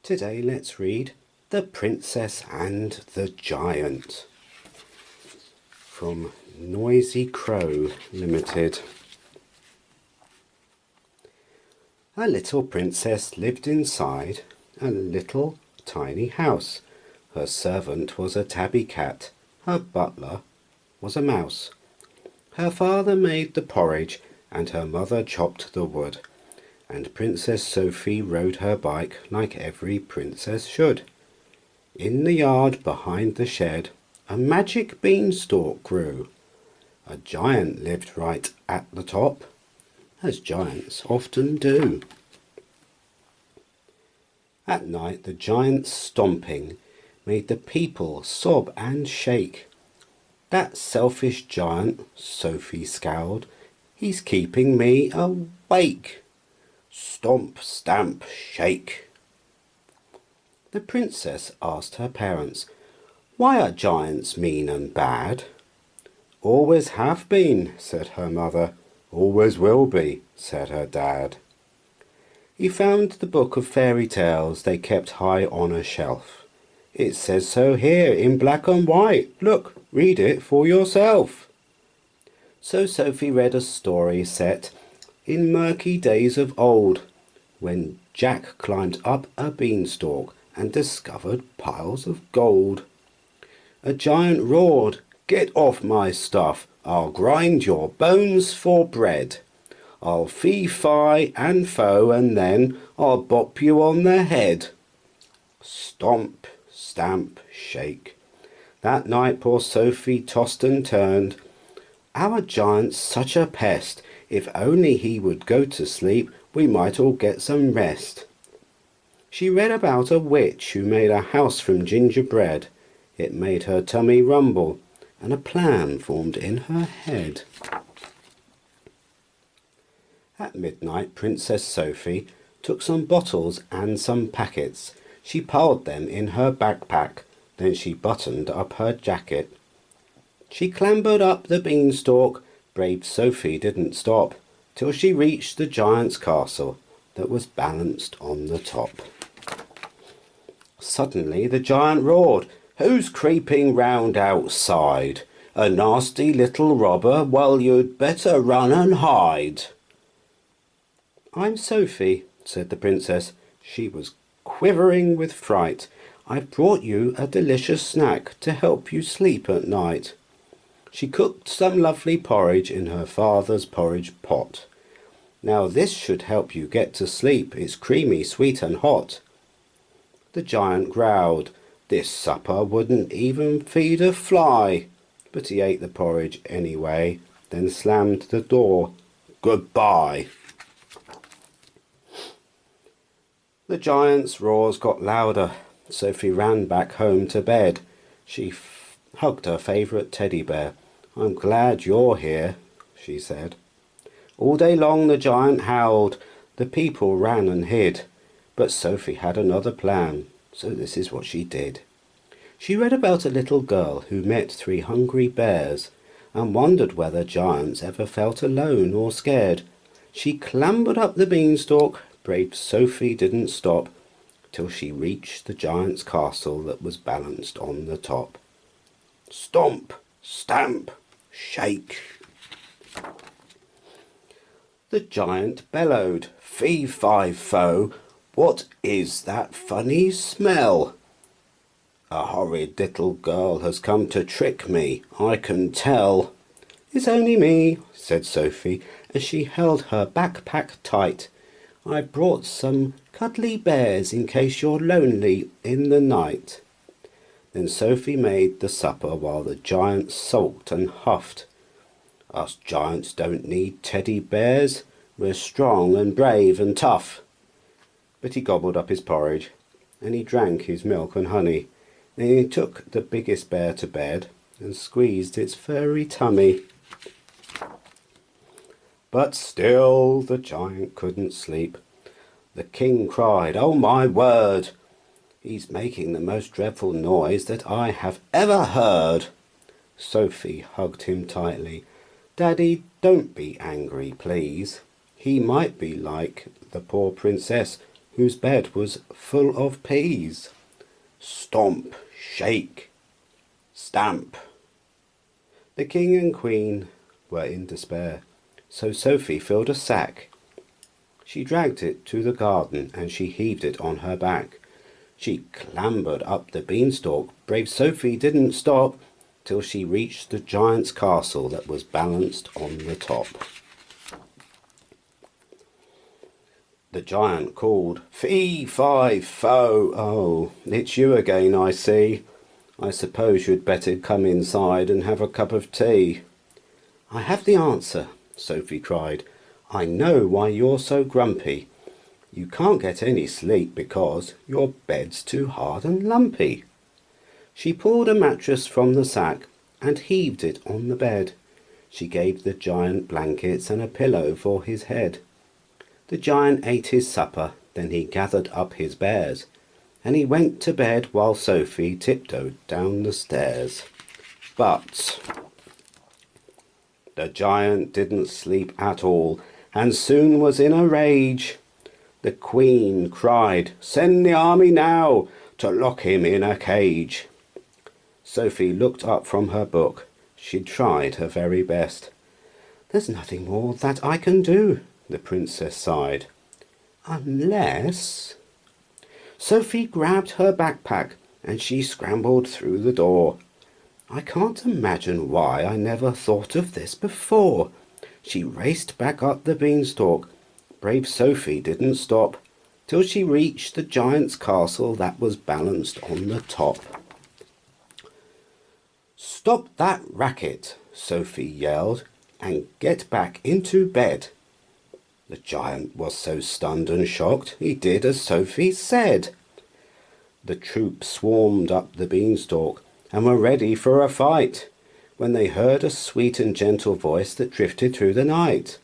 Today let's read The Princess and the Giant from Noisy Crow Limited. A little princess lived inside a little tiny house. Her servant was a tabby cat. Her butler was a mouse. Her father made the porridge and her mother chopped the wood. And Princess Sophie rode her bike like every princess should. In the yard behind the shed, a magic beanstalk grew. A giant lived right at the top, as giants often do. At night the giant's stomping made the people sob and shake. That selfish giant, Sophie scowled, he's keeping me awake. Stomp, stamp, shake. The princess asked her parents, "Why are giants mean and bad?" "Always have been," said her mother. "Always will be," said her dad. He found the book of fairy tales they kept high on a shelf. "It says so here in black and white. Look, read it for yourself." So Sophie read a story set in murky days of old, when Jack climbed up a beanstalk and discovered piles of gold. A giant roared, "Get off my stuff, I'll grind your bones for bread. I'll fee-fi and fo, and then I'll bop you on the head." Stomp, stamp, shake. That night poor Sophie tossed and turned. "Our giant's such a pest. If only he would go to sleep, we might all get some rest." She read about a witch who made a house from gingerbread. It made her tummy rumble, and a plan formed in her head. At midnight Princess Sophie took some bottles and some packets. She piled them in her backpack, then she buttoned up her jacket. She clambered up the beanstalk. Brave Sophie didn't stop till she reached the giant's castle that was balanced on the top. Suddenly the giant roared, "Who's creeping round outside? A nasty little robber? Well, you'd better run and hide." "I'm Sophie," said the princess. She was quivering with fright. "I've brought you a delicious snack to help you sleep at night." She cooked some lovely porridge in her father's porridge pot. "Now this should help you get to sleep. It's creamy, sweet and hot." The giant growled. This supper wouldn't even feed a fly. But he ate the porridge anyway, then slammed the door. "Goodbye." The giant's roars got louder. Sophie ran back home to bed. She hugged her favourite teddy bear. "I'm glad you're here," she said. All day long the giant howled. The people ran and hid. But Sophie had another plan, so this is what she did. She read about a little girl who met 3 hungry bears and wondered whether giants ever felt alone or scared. She clambered up the beanstalk. Brave Sophie didn't stop till she reached the giant's castle that was balanced on the top. Stomp, stamp, shake. The giant bellowed, "Fee-fi-fo, what is that funny smell? A horrid little girl has come to trick me, I can tell." "It's only me," said Sophie, as she held her backpack tight. "I brought some cuddly bears in case you're lonely in the night." Then Sophie made the supper while the giant sulked and huffed. "Us giants don't need teddy bears. We're strong and brave and tough." But he gobbled up his porridge, and he drank his milk and honey. Then he took the biggest bear to bed and squeezed its furry tummy. But still the giant couldn't sleep. The king cried, "Oh my word! He's making the most dreadful noise that I have ever heard." Sophie hugged him tightly. "Daddy, don't be angry, please. He might be like the poor princess whose bed was full of peas. Stomp, shake, stamp. The king and queen were in despair, so Sophie filled a sack. She dragged it to the garden and she heaved it on her back. She clambered up the beanstalk. Brave Sophie didn't stop till she reached the giant's castle that was balanced on the top. The giant called, "Fee, fi, fo, oh, it's you again, I see. I suppose you'd better come inside and have a cup of tea." "I have the answer," Sophie cried. "I know why you're so grumpy. You can't get any sleep because your bed's too hard and lumpy." She pulled a mattress from the sack and heaved it on the bed. She gave the giant blankets and a pillow for his head. The giant ate his supper, then he gathered up his bears, and he went to bed while Sophie tiptoed down the stairs. But the giant didn't sleep at all, and soon was in a rage. The queen cried, "Send the army now to lock him in a cage." Sophie looked up from her book. She'd tried her very best. "There's nothing more that I can do," the princess sighed. "Unless—" Sophie grabbed her backpack and she scrambled through the door. "I can't imagine why I never thought of this before." She raced back up the beanstalk. Brave Sophie didn't stop till she reached the giant's castle that was balanced on the top. "Stop that racket," Sophie yelled, "and get back into bed." The giant was so stunned and shocked, he did as Sophie said. The troops swarmed up the beanstalk and were ready for a fight, when they heard a sweet and gentle voice that drifted through the night.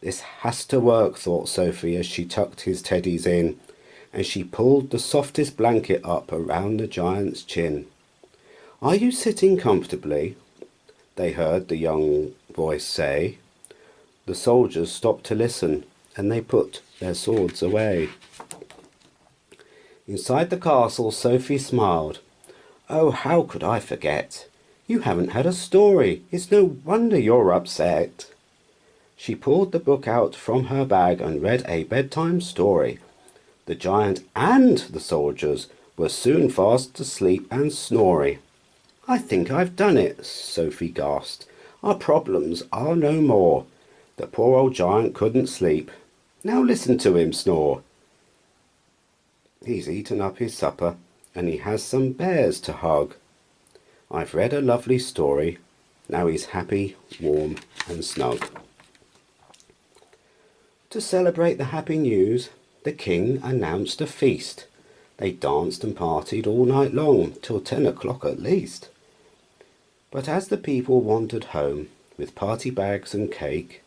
"This has to work," thought Sophie as she tucked his teddies in, and she pulled the softest blanket up around the giant's chin. "Are you sitting comfortably?" they heard the young voice say. The soldiers stopped to listen, and they put their swords away. Inside the castle, Sophie smiled. "Oh, how could I forget? You haven't had a story. It's no wonder you're upset." She pulled the book out from her bag and read a bedtime story. The giant and the soldiers were soon fast asleep and snoring. "I think I've done it," Sophie gasped. "Our problems are no more." The poor old giant couldn't sleep. Now listen to him snore. He's eaten up his supper and he has some bears to hug. I've read a lovely story. Now he's happy, warm and snug. To celebrate the happy news, the king announced a feast. They danced and partied all night long, till 10 o'clock at least. But as the people wandered home with party bags and cake,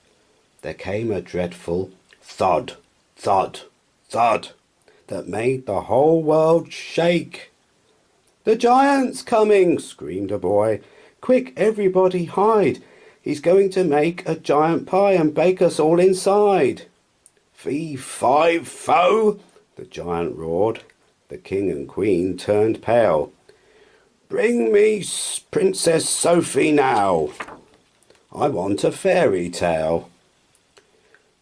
there came a dreadful thud, thud, thud that made the whole world shake. "The giant's coming!" screamed a boy. "Quick, everybody hide! He's going to make a giant pie and bake us all inside." "Fee, fi, fo!" the giant roared. The king and queen turned pale. "Bring me Princess Sophie now. I want a fairy tale."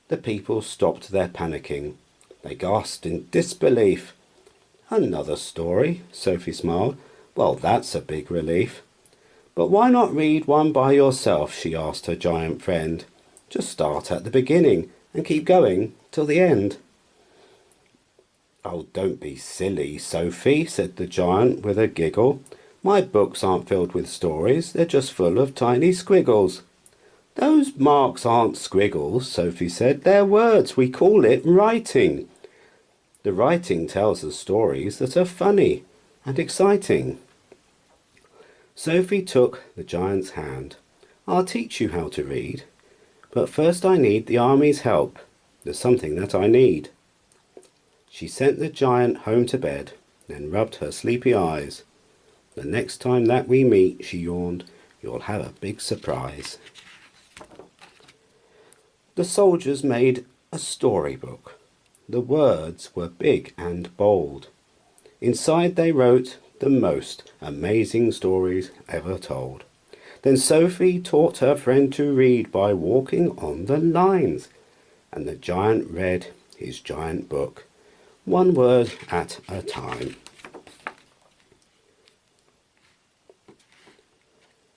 The people stopped their panicking. They gasped in disbelief. "Another story?" Sophie smiled. "Well, that's a big relief." "But why not read one by yourself?" she asked her giant friend. "Just start at the beginning and keep going till the end." "Oh, don't be silly, Sophie," said the giant with a giggle. "My books aren't filled with stories, they're just full of tiny squiggles." "Those marks aren't squiggles," Sophie said. "They're words. We call it writing. The writing tells us stories that are funny and exciting." Sophie took the giant's hand. "I'll teach you how to read. But first I need the army's help. There's something that I need." She sent the giant home to bed, then rubbed her sleepy eyes. "The next time that we meet," she yawned, "you'll have a big surprise." The soldiers made a storybook. The words were big and bold. Inside they wrote the most amazing stories ever told. Then Sophie taught her friend to read by walking on the lines, and the giant read his giant book, one word at a time.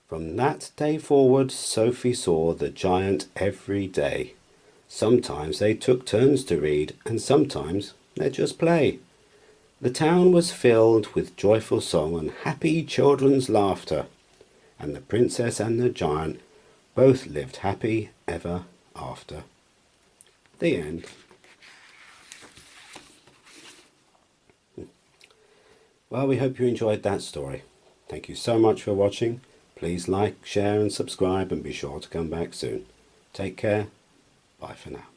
From that day forward, Sophie saw the giant every day. Sometimes they took turns to read, and sometimes they'd just play. The town was filled with joyful song and happy children's laughter, and the princess and the giant both lived happy ever after. The end. Well, we hope you enjoyed that story. Thank you so much for watching. Please like, share and subscribe, and be sure to come back soon. Take care. Bye for now.